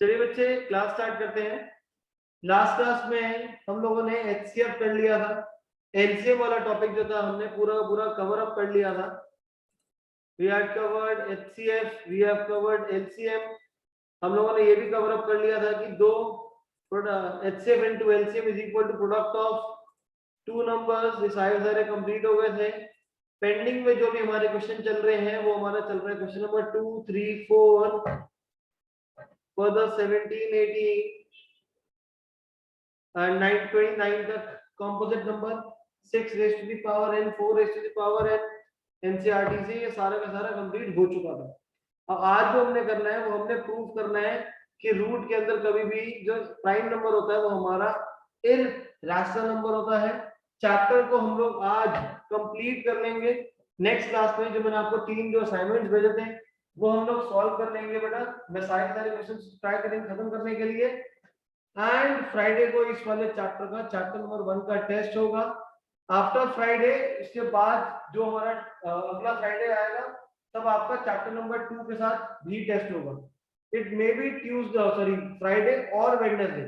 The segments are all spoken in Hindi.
चलिए बच्चे क्लास स्टार्ट करते हैं। लास्ट क्लास में हम लोगों ने एचसीएफ कर लिया था, एलसीएम वाला टॉपिक जो था हमने पूरा पूरा कवर अप कर लिया था। We have covered HCF, we have covered LCM. हम लोगों ने ये भी कवर अप कर लिया था कि दो HCF into LCM is equal to product of two numbers. ये सारे कंप्लीट हो गए थे। पेंडिंग में जो भी हमारे क्वेश्चन चल रहे हैं वो हमारा चल रहा है क्वेश्चन नंबर 2, 3, 4 further 17, 18 and 29 तक composite number 6 raised to the power n, 4 raised to the power n, NCERT से ये सारा का सारा कंप्लीट हो चुका था। अब आज जो हमने करना है वो हमने प्रूव करना है कि रूट के अंदर कभी भी जो प्राइम नंबर होता है वो हमारा इरैशनल नंबर होता है। चैप्टर को हम लोग आज कंप्लीट कर लेंगे। नेक्स्ट क्लास में जो मैंने आपको 3 जो असाइनमेंट्स भेजे थे वो हम लोग सॉल्व कर लेंगे बेटा। मैं सारे क्वेश्चंस ट्राई करेंगे खत्म करने के लिए। एंड फ्राइडे को इस वाले चैप्टर का चैप्टर नंबर 1 का टेस्ट होगा। आफ्टर फ्राइडे इसके बाद जो हमारा अगला फ्राइडे आएगा तब आपका चैप्टर नंबर 2 के साथ भी टेस्ट होगा। It may be Tuesday Friday और Wednesday.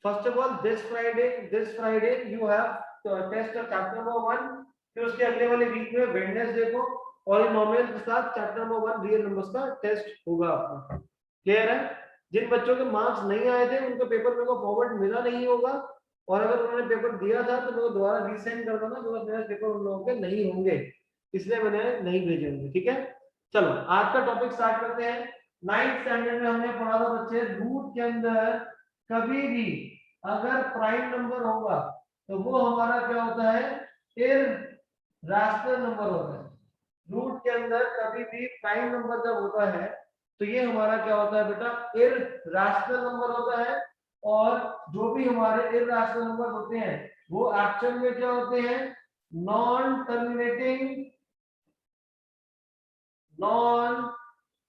First of all this Friday you have test of chapter number 1, फिर उसके अगले वाले वीक में वेडनेसडे को पॉलिनोमियल के साथ चैप्टर नंबर 1 रियल नंबर्स का टेस्ट होगा आपका। क्लियर है? जिन बच्चों के मार्क्स नहीं आए थे उनका पेपर मेरे को फॉरवर्ड मिला नहीं होगा, और अगर उन्होंने पेपर दिया था तो मेरे को दोबारा रीसेंड कर देना, क्योंकि मेरे पेपर उन लोगों के नहीं होंगे इसलिए मैंने नहीं भेजे होंगे। ठीक है, चलो आज का टॉपिक स्टार्ट करते हैं। 9th स्टैंडर्ड में हमने पढ़ा था बच्चे, रूट के अंदर कभी भी अगर प्राइम नंबर होगा तो वो हमारा क्या होता है, इरैशनल नंबर होता है। रूट के अंदर कभी भी प्राइम नंबर जब होता है तो ये हमारा क्या होता है बेटा, इरैशनल नंबर होता है। और जो भी हमारे इरैशनल नंबर होते हैं वो एक्चुअल में क्या होते हैं, नॉन टर्मिनेटिंग, नॉन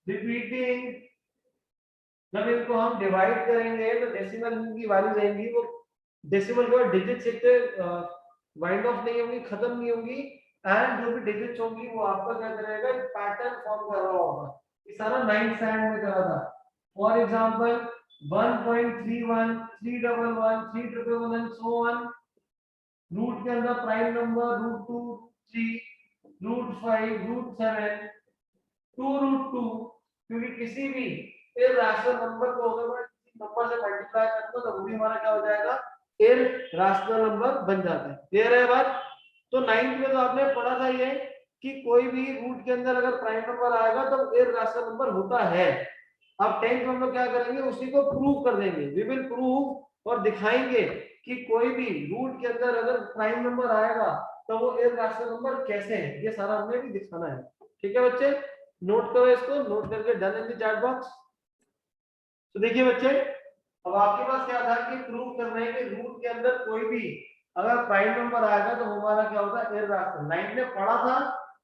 रिपीटिंग। जब इनको हम डिवाइड करेंगे तो डेसिमल की वैल्यू रहेंगी, वो डेसिमल के बाद डिजिट से वाइंड ऑफ नहीं होंगी, खत्म नहीं होंगी। एंड जो भी डिजिट्स होंगी वो आपका क्या करेगा, एक पैटर्न फॉर्म कर रहा होगा। ये सारा 9th स्टैंडर्ड में करा था। For example 1.31, 311, 311 and so on. Root के अंदर प्राइम नंबर √2, 3, √5, √7, 2√2, क्योंकि किसी भी इरैशनल नंबर को अगर मैं किसी नंबर से मल्टीप्लाई करूंगा तो वो भी हमारा क्या हो जाएगा, इरैशनल नंबर बन जाता है। क्लियर है बात? तो 9th में तो आपने पढ़ा था ये कि कोई भी रूट के अंदर अगर प्राइम नंबर आएगा तो इरैशनल नंबर होता है। अब 10th में हम लोग क्या करेंगे, उसी को प्रूव कर देंगे। वी विल प्रूव और दिखाएंगे कि कोई भी रूट के अंदर अगर प्राइम नंबर आएगा तो वो इरैशनल नंबर कैसे है, ये सारा हमने भी दिखाना है। ठीक है बच्चे, नोट करो इसको, नोट करके done in the chat box. तो देखिए बच्चे, अब आपके पास क्या था कि प्रूव कर रहे हैं कि रूट के अंदर कोई भी अगर प्राइम नंबर आएगा तो हमारा क्या होता है, इरैशनल। 9th में पढ़ा था,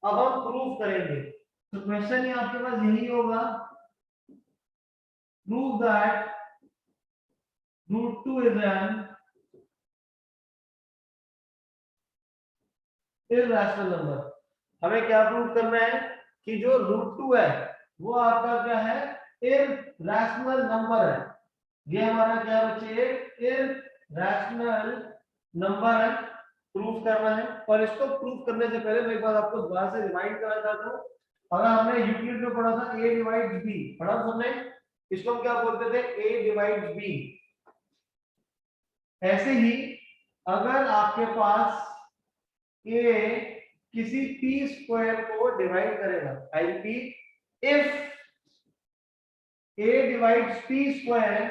अब हम प्रूव करेंगे। तो क्वेश्चन ही आपके पास यही होगा, prove that √2 is an irrational number. हमें क्या प्रूव करना है कि जो √2 है वो आपका क्या है, इरैशनल नंबर है। ये हमारा क्या बच्चे, इरैशनल नंबर है, प्रूफ करना है। और इसको प्रूफ करने से पहले मैं एक बार आपको दोबारा से रिमाइंड करना चाहता हूँ। अगर हमने यूक्लिड में पढ़ा था a डिवाइड्स b, पढ़ा हमने, इसको हम क्या बोलते थे, a डिवाइड्स b। ऐसे ही अगर आपके पास a किसी p स्क्वायर को डिवाइड करेगा, I repeat, if a divides p square,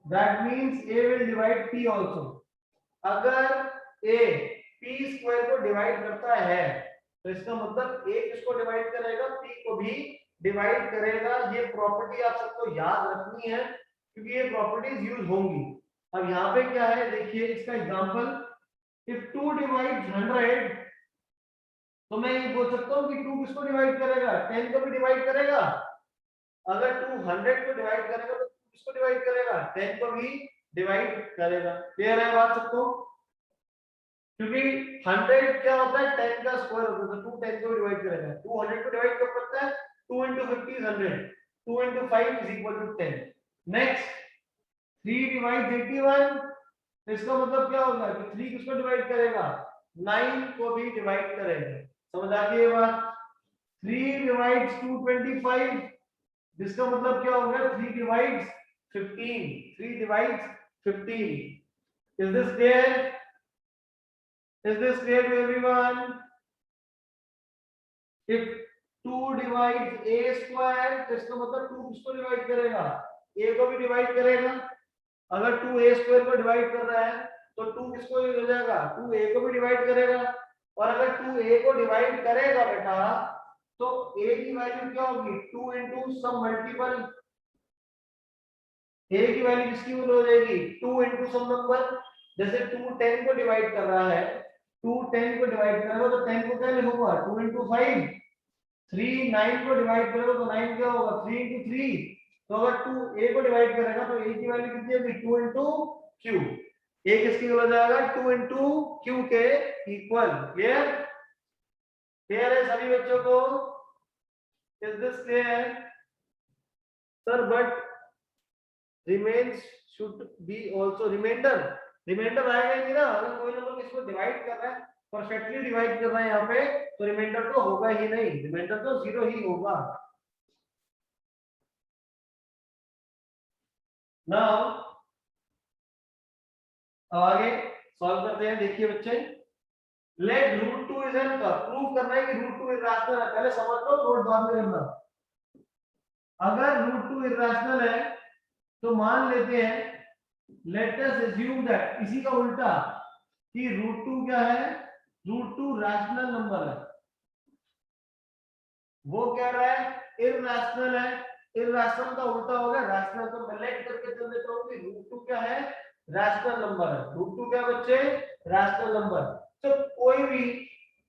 that means a will divide p also। अगर a p स्क्वायर को डिवाइड करता है तो इसका मतलब a किसको डिवाइड करेगा, p को भी डिवाइड करेगा। ये प्रॉपर्टी आप सबको याद रखनी है क्योंकि ये प्रॉपर्टीज यूज होंगी। अब यहाँ पे क्या है देखिए इसका एग्जांपल, इफ 2 डिवाइड्स 100, तो मैं ये बोल सकता हूँ कि 2 किसको डिवाइड करेगा, 10 को भी डिवाइड करेगा। अगर 200 को डिवाइड करेगा तो किसको डिवाइड करेगा, 10 को भी डिवाइड करेगा। क्लियर है बात सबको? क्योंकि 100 क्या होता है, 10 का स्क्वायर होता है, तो 2 10 को डिवाइड करेगा। 200 को डिवाइड कब करता है, 2 into 50 is 100, 2 into 5 is equal to 10। Next 3 divide 81, इसका मतलब क्या होगा कि 3 किसको डिवाइड करेगा, 9 को भी डिवाइड करेगा। समझ आ गई ये बात। 3 डिवाइड्स 225, जिसका मतलब क्या होगा 3 divides 15, 3 divides 15। Is this clear? Is this clear to everyone? If 2 divides a square, तो इसका मतलब 2 किसको डिवाइड करेगा, a को भी डिवाइड करेगा। अगर 2 a स्क्वायर को डिवाइड कर रहा है तो 2 किसको हो जाएगा, 2 a को भी डिवाइड करेगा। और अगर 2 a को डिवाइड करेगा बेटा तो a की वैल्यू क्या होगी, 2 इंटू सम मल्टीपल, a की वैल्यू किसकी हो जाएगी, 2 इंटू सम नंबर। जैसे 2 10 को डिवाइड कर रहा है, 2 10 को डिवाइड करेगा तो 10 को क्या लिखूंगा, 2 इंटू 5। 3 9 को डिवाइड करेगा तो 9 क्या होगा, 3 इंटू 3। तो अगर 2 a को डिवाइड करेगा तो a की वैल्यू कितनी होगी, 2 इंटू q। a किसकी हो जाएगा, 2 इंटू q के इक्वल। क्लियर? क्लियर है सभी बच्चों को? Is this clear? Sir but remains should be also reminder. Reminder आएगा ही नहीं ना, अगर कोई नंबर किसको डिवाइड कर रहा है, परफेक्टली डिवाइड कर रहा है यहाँ पे, तो रिमाइंडर तो होगा ही नहीं, रिमाइंडर तो 0 ही होगा। नाउ आगे सॉल्व करते हैं। देखिए बच्चे, let root 2 is n, prove करना है कि रूट 2 इररेशनल है। पहले समझ लो, नोट बाद में करना। अगर रूट 2 इररेशनल है तो मान लेते हैं, लेट अस अज्यूम दैट, इसी का उल्टा, कि रूट 2 क्या है, रूट 2 रैशनल नंबर है। वो कह रहा है इररेशनल है, इररेशनल का उल्टा होगा रैशनल। तो मैं लेट करके चल देता हूं कि रूट 2 क्या है, रैशनल नंबर है। रूट 2 क्या बच्चे, रैशनल नंबर। तो कोई भी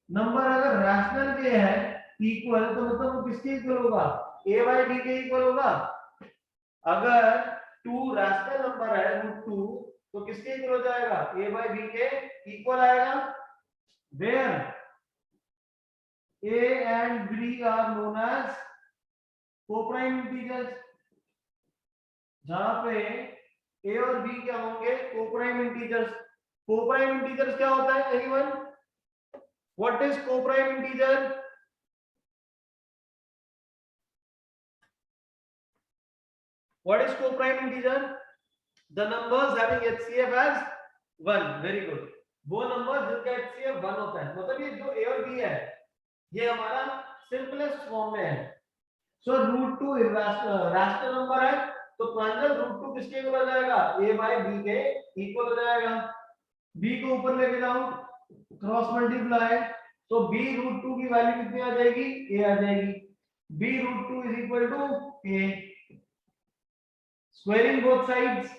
नंबर अगर रैशनल के है इक्वल, तो मतलब वो किसके इक्वल होगा, a बाई b के इक्वल होगा। अगर 2 रैशनल नंबर है रूट 2, तो किसके इक्वल हो जाएगा, a बाई b के इक्वल आएगा। Where a and b are known as coprime integers, जहां पे a और b क्या होंगे, कोप्राइम इंटीजर्स। कोप्राइम इंटीजर्स क्या होता है anyone, what is coprime integer? What is coprime integer? The numbers having HCF as 1। Very good. वो नंबर जिनका HCF 1 होता है, मतलब ये जो a और b है ये हमारा सिंपलेस्ट फॉर्म में है। सो रूट 2 रैशनल नंबर है, तो प्रांजल रूट 2 किसके इक्वल हो जाएगा, a बाय b के इक्वल हो जाएगा। b को ऊपर लेके जाओ, क्रॉस मल्टीप्लाई, तो b रूट 2 की वैल्यू कितनी आ जाएगी, a आ जाएगी। b root 2 is equal to a। Squaring both sides,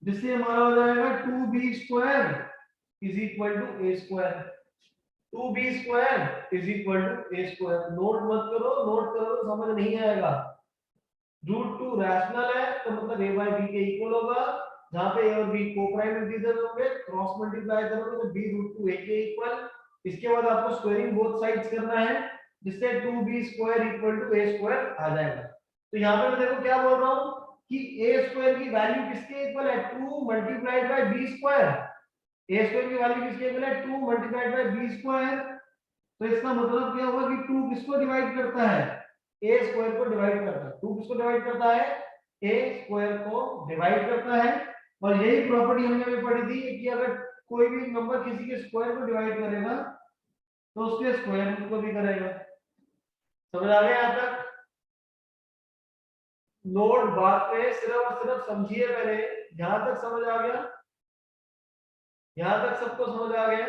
जिससे हमारा हो जाएगा 2b square is equal to a square. 2b square is equal to a square. Note मत करो, नोट करो तो समझ नहीं आएगा। रूट 2 रैशनल है तो मतलब a बाय b के इक्वल होगा, जहां पे a और b कोप्राइम इंटीजर होंगे, क्रॉस मल्टीप्लाई करोगे तो b रूट 2 a के इक्वल। इसके बाद आपको स्क्वायरिंग बोथ साइड्स करना है, जिससे 2b square equal to a square आ जाएगा। तो यहां पे मैं देखो क्या बोल रहा हूं कि a स्क्वायर की वैल्यू किसके इक्वल है, 2 multiplied by b square. a square की वैल्यू किसके इक्वल है, 2 मल्टीप्लाइड बाय b स्क्वायर। तो इसका मतलब क्या होगा कि 2 किसको डिवाइड करता है, a स्क्वायर को डिवाइड करता है। 2 किसको डिवाइड करता है, a स्क्वायर को डिवाइड करता है। और यही प्रॉपर्टी हमने भी पढ़ी थी कि अगर कोई भी नंबर किसी के स्क्वायर को डिवाइड करेगा तो उसके स्क्वायर रूट को भी करेगा। समझ आ गया यहां तक? नोट बात पे सिर्फ और सिर्फ समझिए पहले। यहां तक समझ आ गया? यहां तक सबको समझ आ गया?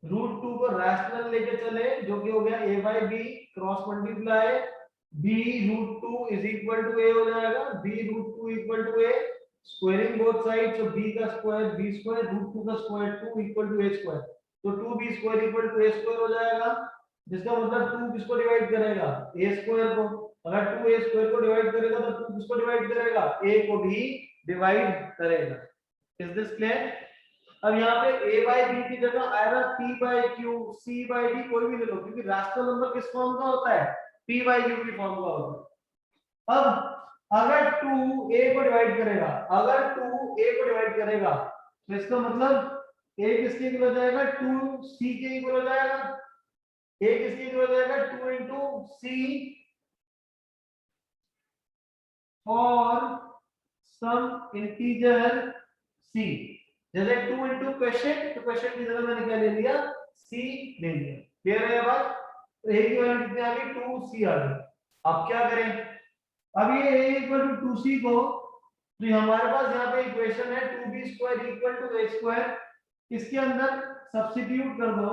रूट 2 को रैशनल लेके चले, जो कि हो गया a by b, cross multiply b root 2 is equal to a हो जाएगा, b root 2 equal to a, squaring both sides, so b का स्क्वायर b स्क्वायर रूट 2 का square 2 equal to a square, तो 2b square equal to a square हो जाएगा। जिसका मतलब 2 किसको डिवाइड करेगा, a स्क्वायर को। अगर 2 a स्क्वायर को डिवाइड करेगा तो 2 किसको डिवाइड करेगा, a को भी डिवाइड करेगा। Is this clear? अब यहाँ पे a बाय b की जगह आएगा p by q, c by d, कोई भी ले लो, क्योंकि रैशनल नंबर किस फॉर्म का होता है, p बाय q की फॉर्म का होता है। अब अगर 2 a को डिवाइड करेगा, अगर 2 a को डिवाइड करेगा तो इसका मतलब a किसके इक्वल हो जाएगा, 2c के इक्वल हो जाएगा। a किसके इक्वल हो जाएगा, 2 into c और सम इंटीजर c। जैसे 2 into क्वेश्चन, तो क्वेश्चन की जगह मैंने क्या ले लिया, c ले लिया। क्लियर है बात? तो a की वैल्यू कितनी आ गई, 2c आ गई। अब क्या करें, अब ये a इक्वल टू 2c को, तो हमारे पास यहाँ पे इक्वेशन है 2b square equal to a square, इसके अंदर सब्स्टिट्यूट कर दो,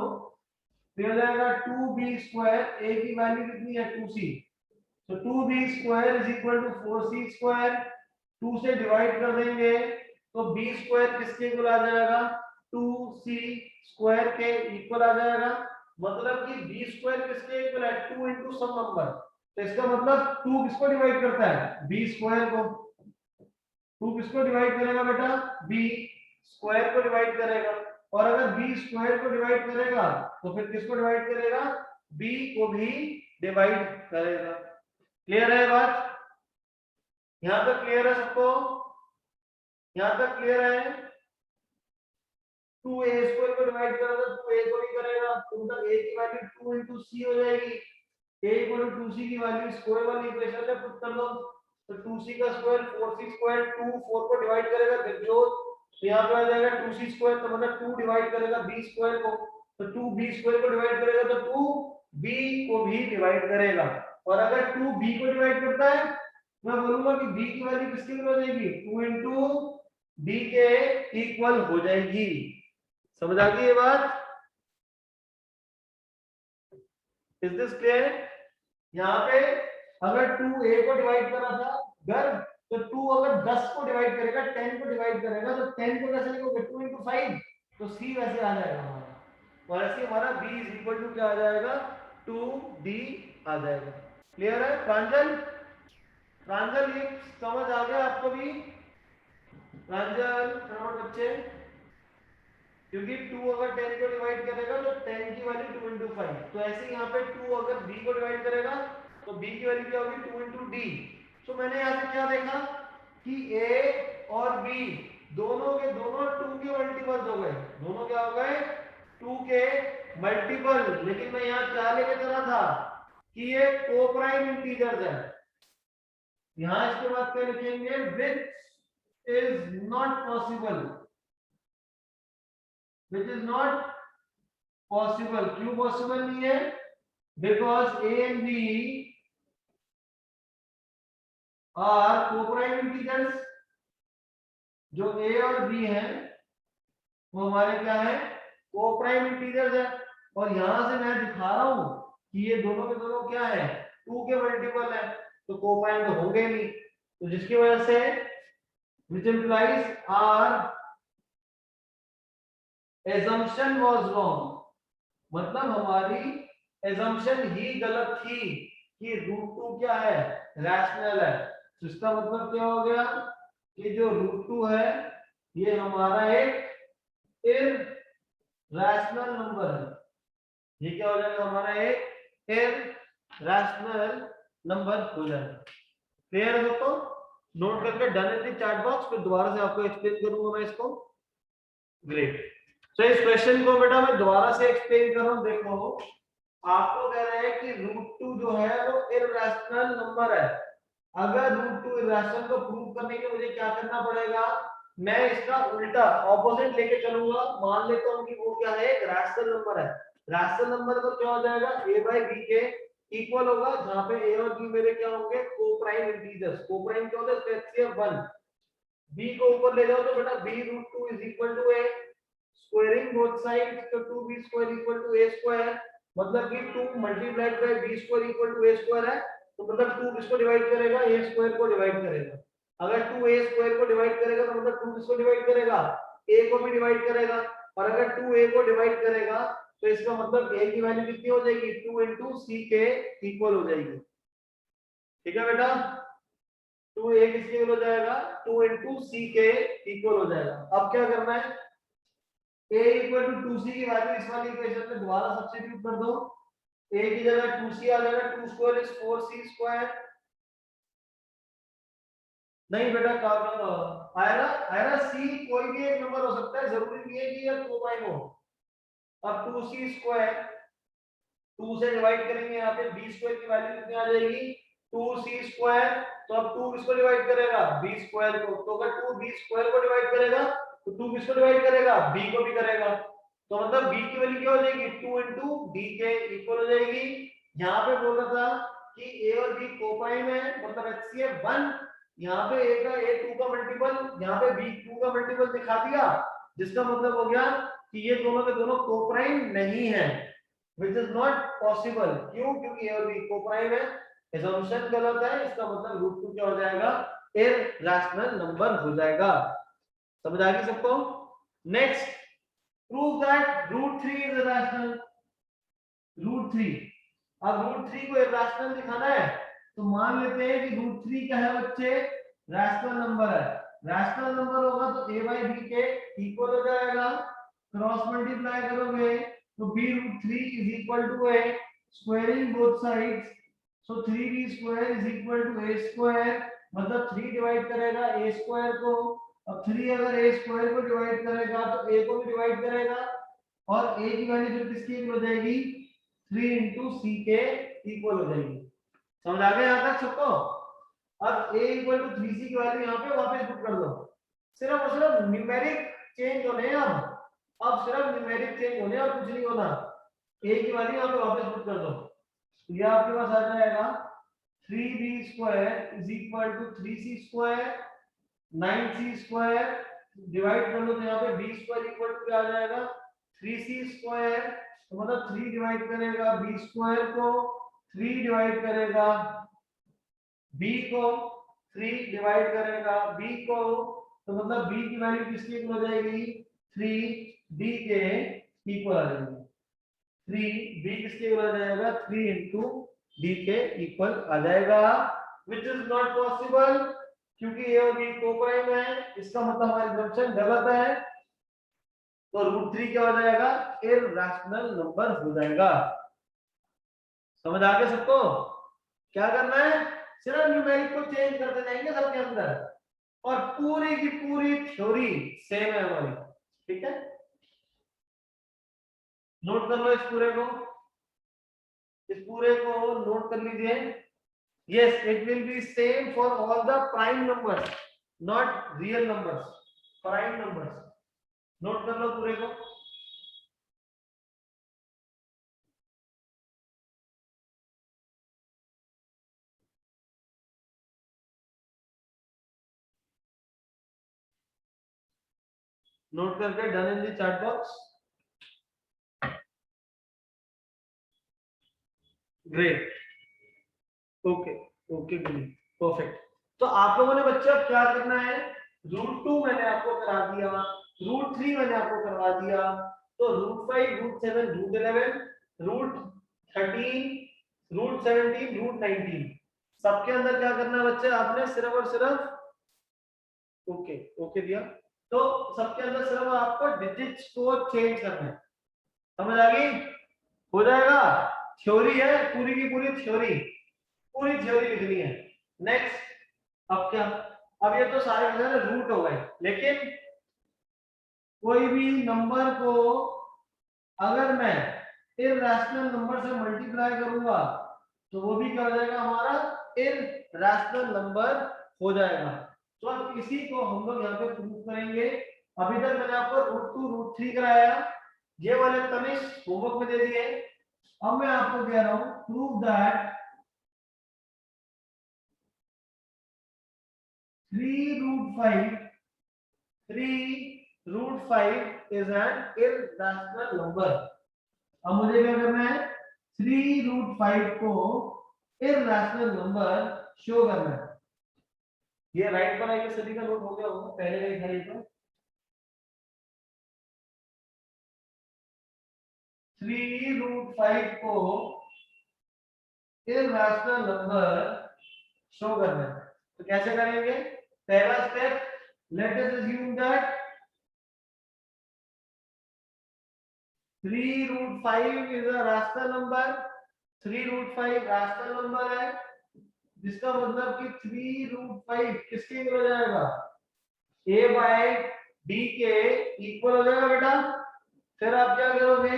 तो हो जाएगा 2b स्क्वायर, a की वैल्यू कितनी है 2c, तो 2b square is equal to 4c square, 2 से डिवाइड कर देंगे तो b स्क्वायर किसके इक्वल आ जाएगा, 2c स्क्वायर के इक्वल आ जाएगा। मतलब कि b स्क्वायर किसके इक्वल है, 2 into सम नंबर, तो इसका मतलब 2 किसको डिवाइड करता है, b स्क्वायर को। 2 किसको डिवाइड करेगा बेटा, b स्क्वायर को डिवाइड करेगा, और अगर b स्क्वायर को डिवाइड करेगा तो फिर किसको डिवाइड करेगा, b को भी डिवाइड करेगा। क्लियर है बात? यहां तक क्लियर है सबको? यहां तक क्लियर है? 2a स्क्वायर को डिवाइड करेगा तो 2a को भी करेगा, तो मतलब a की वैल्यू 2 into c हो जाएगी। a इक्वल टू 2c की वैल्यू स्क्वायर वाली इक्वेशन में पुट कर दो, तो 2c का स्क्वायर 4c स्क्वायर, 2 4 को डिवाइड करेगा जो, तो यहां पे आ जाएगा 2c स्क्वायर, तो मतलब 2 डिवाइड करेगा b स्क्वायर को, तो 2 b स्क्वायर को डिवाइड करेगा तो 2 b को भी डिवाइड करेगा। और अगर 2 b को डिवाइड करता है, मैं बोलूंगा कि b की वैल्यू किसके इक्वल हो जाएगी, 2 into b के इक्वल हो जाएगी। समझ आ गई ये बात? Is this clear? यहाँ पे अगर 2a को डिवाइड कर रहा था घर, तो 2 अगर 10 को डिवाइड करेगा, 10 को डिवाइड करेगा, तो 10 को कैसे लिखोगे, 2 into 5, तो c वैसे आ जाएगा हमारा, और ऐसे हमारा b इज इक्वल टू क्या आ जाएगा, 2d आ जाएगा। क्लियर है प्रांजल? प्रांजल ये समझ आ गया आपको भी? प्रांजल फटाफट बच्चे, क्योंकि 2 अगर 10 को डिवाइड करेगा तो 10 की वैल्यू 2 into 5, तो ऐसे यहाँ पे 2 अगर b को डिवाइड करेगा तो b की वैल्यू क्या होगी, 2 into d। तो मैंने यहाँ से क्या देखा कि a और b दोनों के दोनों 2 के मल्टीपल्स हो गए, दोनों क्या हो गए, 2 के मल्टीपल। लेकिन मैं यहाँ क्या लेके चला था कि ये कोप्राइम इंटीजर्स है, यहाँ इसके बाद क्या लिखेंगे, which is not possible, which is not possible। क्यों पॉसिबल नहीं है, because a and b are co-prime integers। जो a और b है वो हमारे क्या है, co-prime integers है, और यहां से मैं दिखा रहा हूं कि ये दोनों के दोनों क्या है, 2 के मल्टीपल है, तो co-prime तो होंगे नहीं, तो जिसकी वजह से which implies our assumption was wrong। मतलब हमारी एजम्पशन ही गलत थी कि √2 क्या है, रैशनल है। तो इसका मतलब क्या हो गया कि जो √2 है ये हमारा एक इरैशनल नंबर है, ये क्या हो जाएगा, हमारा एक इरैशनल नंबर हो जाएगा। क्लियर है दोस्तों? नोट करके done in the chat box, फिर दोबारा से आपको एक्सप्लेन करूंगा मैं इसको। ग्रेट। तो इस क्वेश्चन को बेटा मैं दोबारा से एक्सप्लेन कर रहा हूं। देखो आपको कह रहे हैं कि √2 जो है वो इरैशनल नंबर है। अगर √2 इरैशनल को प्रूव करने के लिए मुझे क्या करना पड़ेगा, मैं इसका उल्टा ऑपोजिट लेके चलूंगा। मान लेता हूं कि वो क्या है, एक रैशनल नंबर है। रैशनल नंबर तो क्या हो जाएगा, a/b के इक्वल होगा, जहां पे a और b मेरे क्या होंगे, कोप्राइम इंटीजर्स। कोप्राइम क्या होता है, एचसीएफ 1। b को ऊपर ले जाओ तो बेटा b√2 is equal to a, squaring both sides, तो 2b square equal to a square. मतलब कि 2 multiplied by b square equal to a square है, तो मतलब 2 किसको डिवाइड करेगा, a स्क्वायर को डिवाइड करेगा। अगर 2 a स्क्वायर को डिवाइड करेगा तो मतलब 2 किसको डिवाइड करेगा, a को भी डिवाइड करेगा। और अगर 2 a को डिवाइड करेगा तो इसका मतलब a की वैल्यू कितनी हो जाएगी, 2 into c के इक्वल हो जाएगी। ठीक है बेटा, 2a किसके इक्वल हो जाएगा, 2 into c के इक्वल हो जाएगा। अब क्या करना है, a इक्वल टू 2c की वैल्यू इस वाली इक्वेशन में दोबारा सब्स्टिट्यूट कर दो। a की जगह 2c आ जाएगा, 2 स्क्वायर इज 4c स्क्वायर, नहीं बेटा आयरा सी कोई भी एक नंबर हो सकता है, जरूरी नहीं है कि ये कोसाइन हो। अब 2c स्क्वायर 2 से डिवाइड करेंगे, यहाँ पे b स्क्वायर की वैल्यू कितनी आ जाएगी 2c स्क्वायर। तो अब 2 किसको डिवाइड करेगा b स्क्वायर को, तो अगर 2 b स्क्वायर को डिवाइड करेगा तो 2 किसको डिवाइड करेगा b को भी करेगा। तो मतलब b की वैल्यू क्या हो जाएगी 2 into b के इक्वल हो जाएगी। यहाँ पे बोल रहा था कि a और b कोसाइन है, मतलब HCF 1। यहाँ पे a का a 2 का मल्टीपल, यहाँ पे b 2 का मल्टीपल दिखा दिया, जिसका मतलब हो गया कि ये दोनों के दोनों कोप्राइम नहीं है, which is not possible। क्यों? क्योंकि a और b कोप्राइम है, assumption गलत है, इसका मतलब रूट 2 क्या हो जाएगा इरैशनल नंबर हो जाएगा। समझ आ गई सबको? Next, prove that root 3 is irrational. Root 3, अब रूट 3 को इरैशनल दिखाना है तो मान लेते हैं कि रूट 3 क्या है बच्चे रैशनल नंबर है। रैशनल नंबर होगा तो a by b के इक्वल हो जाएगा, क्रॉस मल्टीप्लाई करोगे तो b root 3 is equal to a, squaring both sides, so 3b square is equal to a square, मतलब 3 डिवाइड करेगा a स्क्वायर को। अब 3 अगर a स्क्वायर को डिवाइड करेगा तो a को भी डिवाइड करेगा, और a की वैल्यू फिर किसकी इक्वल हो जाएगी 3 into c के इक्वल हो जाएगी। समझ आ गया यहाँ तक सबको? अब a इक्वल टू 3c की वैल्यू यहाँ पे वापस पुट कर दो, सिर्फ और सिर्फ न्यूमेरिक चेंज होने हैं। अब सिर्फ न्यूमेरिक चेंज होने और कुछ नहीं होना। a की वैल्यू यहाँ पे वापस पुट कर दो, तो ये आपके पास आ जाएगा 3b square is equal to 3c square, 9c square divide कर लो तो यहाँ पे b स्क्वायर इक्वल टू क्या आ जाएगा 3c स्क्वायर, तो मतलब 3 डिवाइड करेगा b स्क्वायर को, 3 डिवाइड करेगा b को, 3 डिवाइड करेगा b को, तो मतलब b की वैल्यू किसके इक्वल हो जाएगी 3d के इक्वल आ जाएगी। 3b किसके इक्वल आ जाएगा 3 into d के इक्वल आ जाएगा, which is not possible क्योंकि a और b कोप्राइम है, इसका मतलब हमारी assumption गलत है। तो रूट 3 क्या हो जाएगा इरैशनल नंबर हो जाएगा। समझ आ गया सबको? क्या करना है सिर्फ न्यूमेरिक को चेंज करते जाएंगे सबके अंदर, और पूरी की पूरी थ्योरी सेम है हमारी। ठीक है, नोट कर लो इस पूरे को, इस पूरे को नोट कर लीजिए। Yes, it will be same for all the prime numbers, not real numbers, prime numbers. Note कर लो पूरे को। नोट करके done in the chat box. Great, okay okay perfect. तो आप लोगों ने बच्चे अब क्या करना है, रूट 2 मैंने आपको करा दिया, रूट 3 मैंने आपको करवा दिया, तो root 5 root 7 root 11 root 13 root 17 root 19 सबके अंदर क्या करना है बच्चे आपने सिर्फ और सिर्फ ओके ओके दिया, तो सबके अंदर सिर्फ आपको डिजिट्स को चेंज करना है। समझ आ गई? हो जाएगा, थ्योरी है पूरी की पूरी थ्योरी, पूरी थ्योरी लिखनी है। नेक्स्ट, अब क्या, अब ये तो सारे रूट हो गए, लेकिन कोई भी नंबर को अगर मैं इरैशनल नंबर से मल्टीप्लाई करूंगा तो वो भी क्या हो जाएगा हमारा इरैशनल नंबर हो जाएगा। तो अब इसी को हम लोग यहाँ पे प्रूव करेंगे। अभी तक मैंने आपको रूट 2 रूट 3 कराया, ये वाले तनिष्क होमवर्क में दे दिए। अब मैं आपको कह रहा हूं prove that 3 root 5 3 root 5 is an irrational number। अब मुझे क्या करना है 3 root 5 को irrational नंबर शो करना है। ये राइट पर आएगा, सभी का नोट हो गया होगा पहले का ही था ये तो। 3 root 5 को irrational नंबर शो करना है, तो कैसे करेंगे? पहला step, let us assume that 3 root 5 is a rational number, 3 root 5 rational number है, जिसका मतलब कि 3√5 किसके इक्वल हो जाएगा, a बाय b के इक्वल हो जाएगा बेटा। फिर आप क्या करोगे,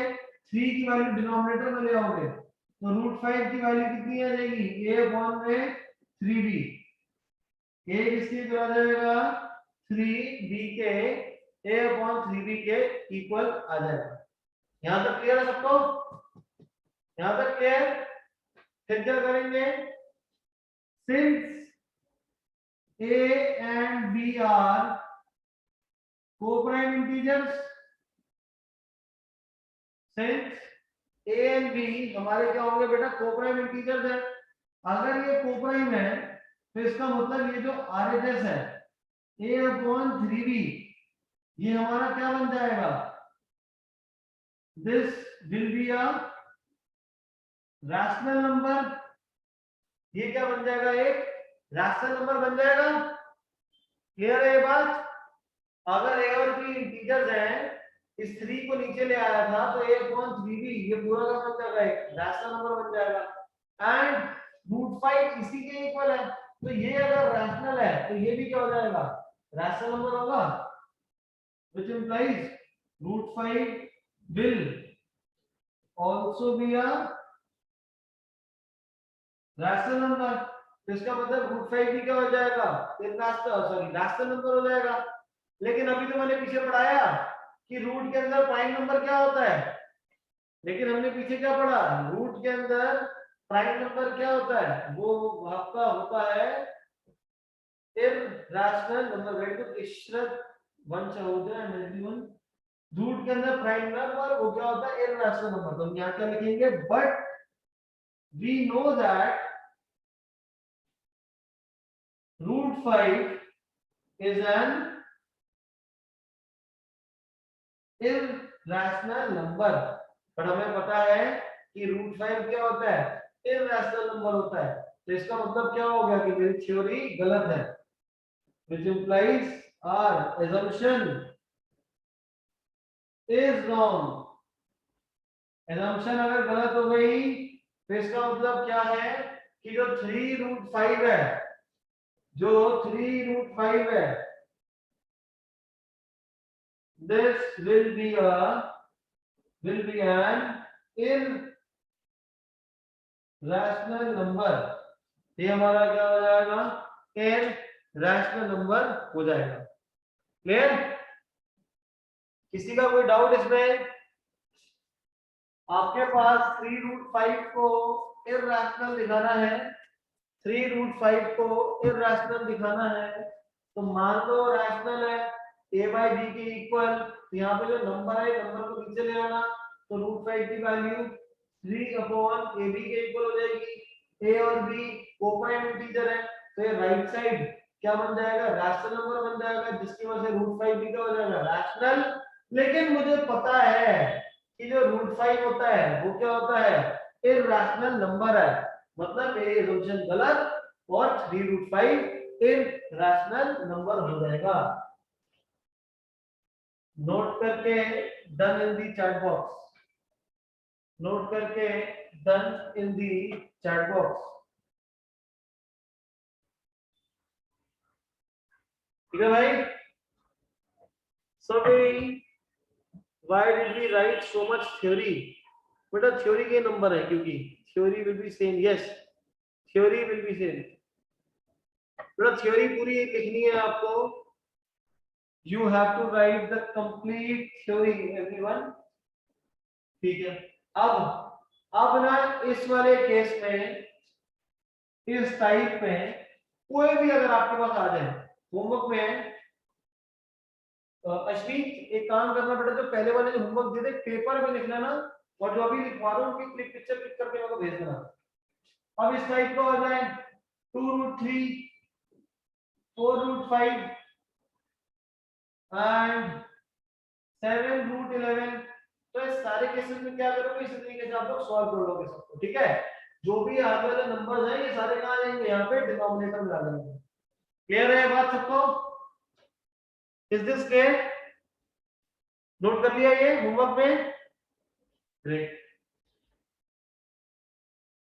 3 की वैल्यू डिनोमिनेटर में ले आओगे, तो √5 की वैल्यू कितनी आ जाएगी, a अपॉन में 3b, a किसके इक्वल आ जाएगा, 3b के a अपॉन 3b के इक्वल आ जाएगा। यहां तक क्लियर है सबको, यहां तक क्लियर। फिर क्या करेंगे, since a and b are co-prime integers, since a and b हमारे क्या होंगे बेटा, co-prime integers है। अगर ये co-prime है तो इसका मतलब ये जो RHS है a अपॉन 3b, ये हमारा क्या बन जाएगा, this will be a rational number. ये क्या बन जाएगा, एक रैशनल नंबर बन जाएगा। क्लियर है ये बात। अगर a और b इंटीजर्स हैं, इस 3 को नीचे ले आया था तो a अपॉन 3b ये पूरा का बन जाएगा, एक रैशनल नंबर बन जाएगा। एंड √5 इसी के इक्वल है, तो ये अगर रैशनल है तो ये भी क्या हो जाएगा, रैशनल नंबर होगा, which implies √5 will also be a rational number. तो इसका मतलब √5 भी क्या हो जाएगा, रैशनल नंबर हो जाएगा। लेकिन अभी तो मैंने पीछे पढ़ाया कि रूट के अंदर प्राइम नंबर क्या होता है, लेकिन हमने पीछे क्या पढ़ा, रूट के अंदर प्राइम नंबर क्या होता है, वो आपका होता है इररेशनल नंबर। वेट तो इशरत वन चौदह वन, रूट के अंदर प्राइम नंबर वो क्या होता है, इररेशनल नंबर। तो हम यहाँ क्या लिखेंगे, but we know that √5 is an irrational number। पर हमें पता है कि √5 क्या होता है, इररेशनल नंबर होता है। तो इसका मतलब क्या हो गया कि मेरी थ्योरी गलत है, which implies our assumption is wrong। assumption अगर गलत हो गई तो इसका मतलब क्या है कि जो 3√5 है, जो 3√5 है, this will be an irrational number। ये हमारा क्या हो जाएगा, irrational नंबर हो जाएगा। क्लियर, किसी का कोई डाउट इसमें, आपके पास 3√5 को इररेशनल दिखाना है, 3√5 को इररेशनल दिखाना है, तो मान लो रैशनल है, a बाय b के इक्वल, तो यहाँ पे जो नंबर है नंबर को नीचे ले आना, तो √5 की वैल्यू 3 अपॉन ab के इक्वल हो जाएगी। a और b कोप्राइम इंटीजर है, तो ये राइट साइड क्या बन जाएगा, रैशनल नंबर बन जाएगा, जिसकी वजह से √5 भी क्या हो जाएगा, रैशनल। लेकिन मुझे पता है कि जो √5 होता है वो क्या होता है, इररेशनल नंबर है, मतलब मेरी assumption गलत और 3√5 इररेशनल नंबर हो जाएगा। नोट करके done in the chat box, note करके done in the chat box. ठीक है भाई। So why did we write so much theory? बेटा थ्योरी के नंबर है, क्योंकि theory will be same, yes theory will be same. बेटा थ्योरी पूरी लिखनी है आपको, you have to write the complete theory everyone. ठीक है, अब ना इस वाले केस में, इस टाइप में कोई भी अगर आपके पास आ जाए होमवर्क में, अश्विन एक काम करना बेटा, जो पहले वाले जो होमवर्क दे दे पेपर में लिखना ना, और जो अभी लिखवा रहा हूँ उनकी पिक्चर क्लिक करके मेरे को भेज देना। अब इस टाइप का आ जाए 2√3 4√5 एंड 7√11, तो इस सारे केसेस में क्या करोगे, इस तरीके से आप लोग सॉल्व कर लोगे सबको। ठीक है, जो भी आगे वाले नंबर्स हैं ये सारे कहां जाएंगे, यहाँ पे डिनोमिनेटर में आ जाएंगे। क्लियर है बात सबको, इज दिस क्लियर, नोट कर लिया ये होमवर्क में, great.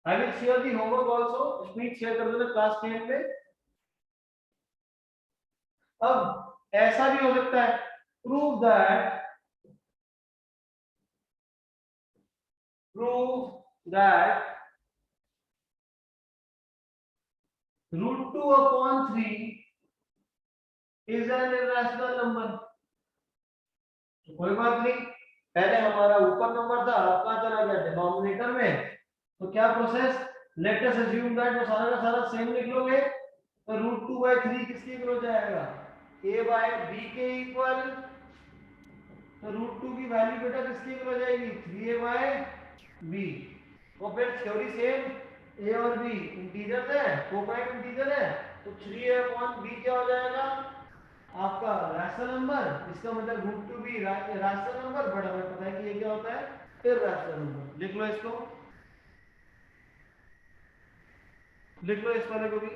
I will share the homework also, speed share कर देना क्लास 10 में। अब ऐसा भी हो सकता है, prove that √2/3 is an irrational number. तो कोई बात नहीं, पहले हमारा ऊपर नंबर था, अब कहां चला गया, डिनोमिनेटर में। तो क्या process, let us assume that वो सारा का सारा सेम लिख लोगे, तो √2/3 किसके इक्वल हो जाएगा, a/b के इक्वल। तो √2 की वैल्यू बेटा किसकी इक्वल हो जाएगी, 3a/b। और फिर थ्योरी सेम, a और b इंटीजर्स है, कोप्राइम इंटीजर है, तो 3a/b क्या हो जाएगा आपका रैशनल नंबर। इसका मतलब √2 भी रैशनल नंबर, बट हमें पता है कि ये क्या होता है, इरैशनल नंबर। लिख लो इसको, लिख लो इस वाले को भी।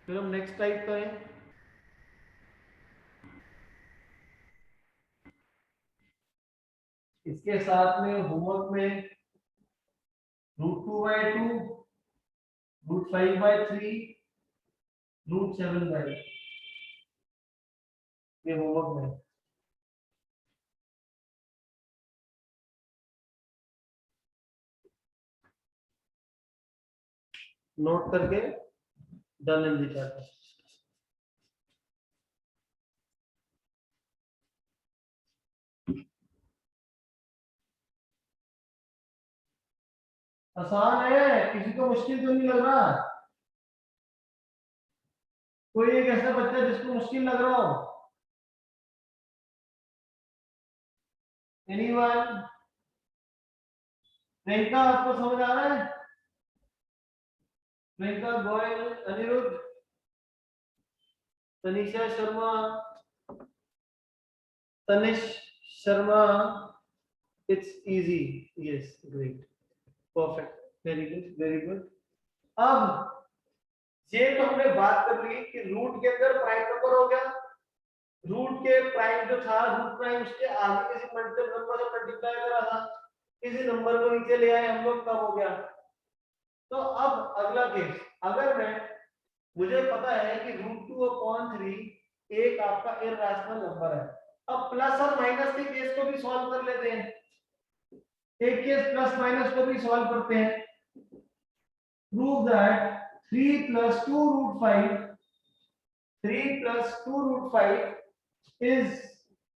फिर हम नेक्स्ट टाइप करें। इसके साथ में होमवर्क में √2/2, √5/3, √7/, ये होमवर्क में। नोट करके डन इन द चैट। आसान है, किसी को मुश्किल तो नहीं लग रहा। कोई एक ऐसा बच्चा जिसको मुश्किल लग रहा हो, एनीवन? प्रियंका आपको समझ आ रहा है? Priyanka Goyal, Anirudh, Tanisha Sharma, Tanish Sharma, it's easy, yes great, perfect, very good, very good. अब ये तो हमने बात कर ली कि रूट के अंदर प्राइम नंबर हो गया, रूट के प्राइम जो था, रूट प्राइम उसके आगे किसी मल्टीपल नंबर से मल्टीप्लाई करा था, किसी नंबर को नीचे ले आए हम लोग, कब हो गया। तो अब अगला केस, अगर मैं, मुझे पता है कि √2/3 एक आपका इरैशनल नंबर है। अब प्लस और माइनस के केस को भी सॉल्व कर लेते हैं, एक केस प्लस माइनस को भी सॉल्व करते हैं। Prove that 3 + 2√5, 3 + 2√5 is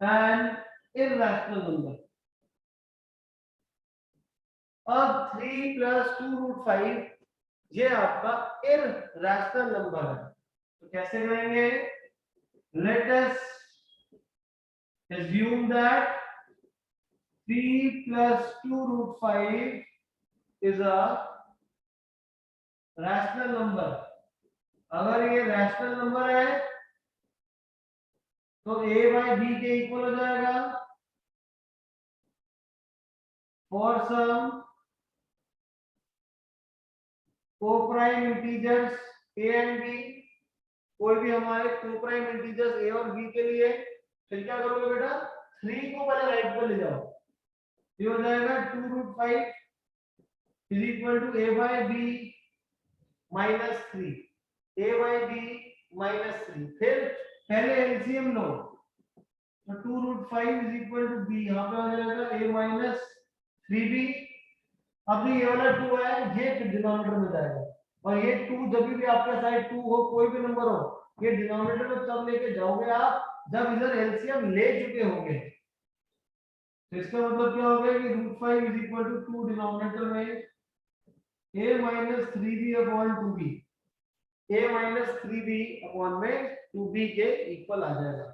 an irrational number। अब 3 + 2√5 ये आपका इरैशनल नंबर है, तो कैसे करेंगे, let us assume that 3 + 2√5 is a rational number। अगर ये रैशनल नंबर है तो a/b के इक्वल हो जाएगा for some coprime integers a and b। कोई भी हमारे कोप्राइम इंटीजर्स a और b के लिए, फिर क्या करोगे बेटा, 3 को पहले राइट पर ले जाओ, ये हो जाएगा 2√5 is equal to a/b minus 3, a/b minus 3। फिर पहले एलसीएम लो, तो 2√5 is equal to b, यहाँ पे आ जाएगा a minus 3b। अब ये वाला 2 है, ये डिनोमिनेटर में जाएगा, और ये 2 जब भी आपके साइड 2 हो, कोई भी नंबर हो, ये डिनोमिनेटर में तब लेके जाओगे आप जब इधर एलसीएम ले चुके होंगे। तो इसका मतलब क्या हो गया कि √5 is equal to 2 डिनोमिनेटर में a minus 3b/2b, a minus 3b upon में 2b के इक्वल आ जाएगा।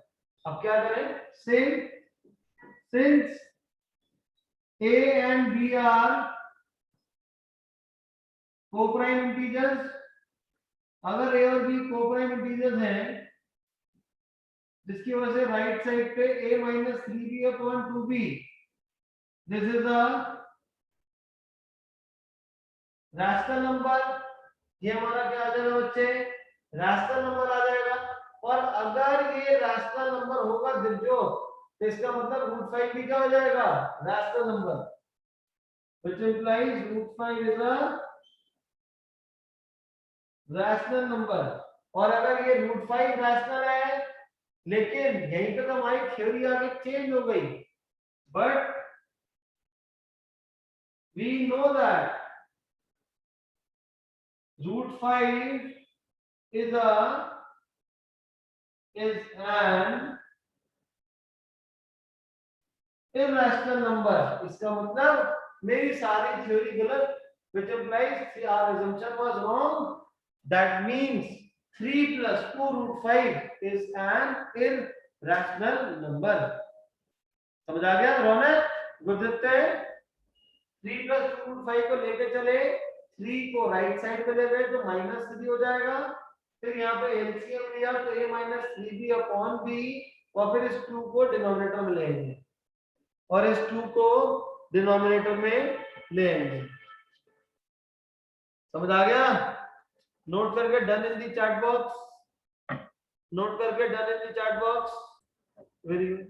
अब क्या करें, since a and b are coprime integers, अगर a और b कोप्राइम इंटीजर्स हैं, जिसकी वजह से राइट साइड पे a minus 3b/2b, this is a rational number. ये हमारा क्या आ जाएगा बच्चे, रैशनल नंबर आ जाएगा। और अगर ये रैशनल नंबर होगा दिव्यो, तो इसका मतलब √5 भी क्या हो जाएगा, rational number. which implies root 5 is a rational number. और अगर ये रूट 5 रैशनल है, लेकिन यहीं पे तो हमारी थ्योरी आगे चेंज हो गई, but we know that root 5 is an irrational number। इसका मतलब मेरी सारी थ्योरी गलत, which implies our assumption was wrong। That means 3 plus 2 root 5 is an irrational number। समझ आ गया रौनक? गुजरते 3 plus 2 root 5 को लेके चले, 3 को राइट साइड पे ले गए तो -3 हो जाएगा। फिर यहाँ पे एलसीएम लिया तो a minus 3b upon b, और फिर इस 2 को डिनोमिनेटर में ले आएंगे और इस 2 को डिनोमिनेटर में ले आएंगे। समझ आ गया? नोट करके done in the chat box, note करके done in the chat box. Very good.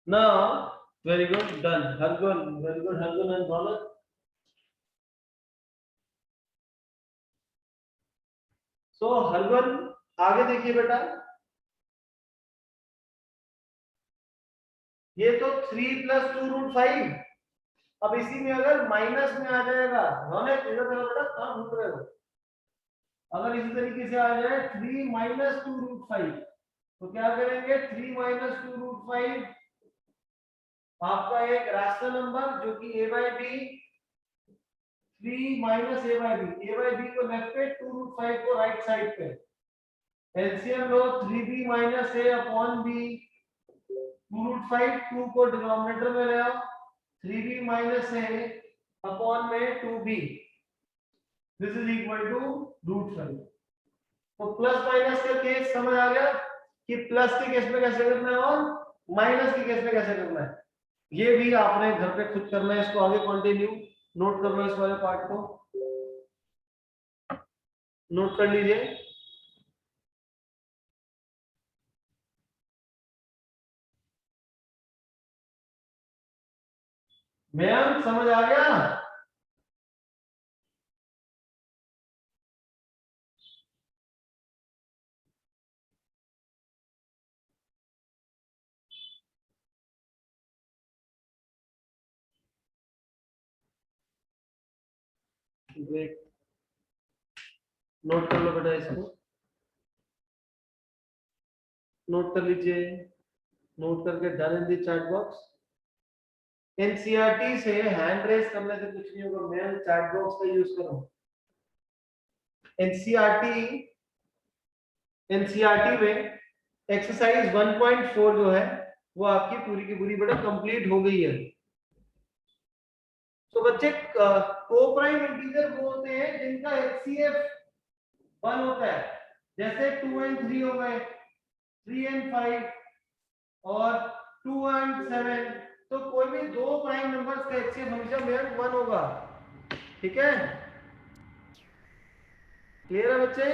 Now, very good, done. Hargun, very good, Hargun and Ronak. So, Hargun, आगे देखिए बेटा, ये तो 3 plus 2 root 5। अब इसी में अगर माइनस में आ जाएगा, रौनक इधर देखो बेटा, कहाँ ढूंढ रहे हो? अगर इसी तरीके से आ जाए 3 minus 2 root 5, तो क्या करेंगे? 3 minus 2 root 5 आपका एक रैशनल नंबर जो कि a by b, 3 minus a by b को लेफ्ट पे, 2 root 5 को राइट साइड पे। LCM low 3b minus a upon b, 2 root 5, 2 को डिनोमिनेटर में ले आओ, 3b minus a upon में 2b, this is equal to root 5। तो प्लस माइनस का केस समझ आ गया कि प्लस के केस में कैसे करना है और माइनस के केस में कैसे करना है। ये भी आपने घर पे खुद करना है, इसको आगे कंटिन्यू नोट कर लो, इस वाले पार्ट को नोट कर लीजिए। मैम समझ आ गया? ग्रेट, नोट कर लो बेटा, इसको नोट कर लीजिए, नोट करके done in the chat box. NCERT से हैंड रेज करने से कुछ नहीं होगा, मैं चैट बॉक्स का यूज करूं। एनसीईआरटी में एक्सरसाइज 1.4 जो है वो आपकी पूरी की पूरी बेटा कंप्लीट हो गई है। तो बच्चे कोप्राइम इंटीजर वो होते हैं जिनका एचसीएफ 1 होता है, जैसे 2 and 3 हो गए, 3 and 5 और 2 and 7। तो कोई भी दो प्राइम नंबर्स का एचसीएफ हमेशा मेरा 1 होगा। ठीक है, क्लियर है बच्चे?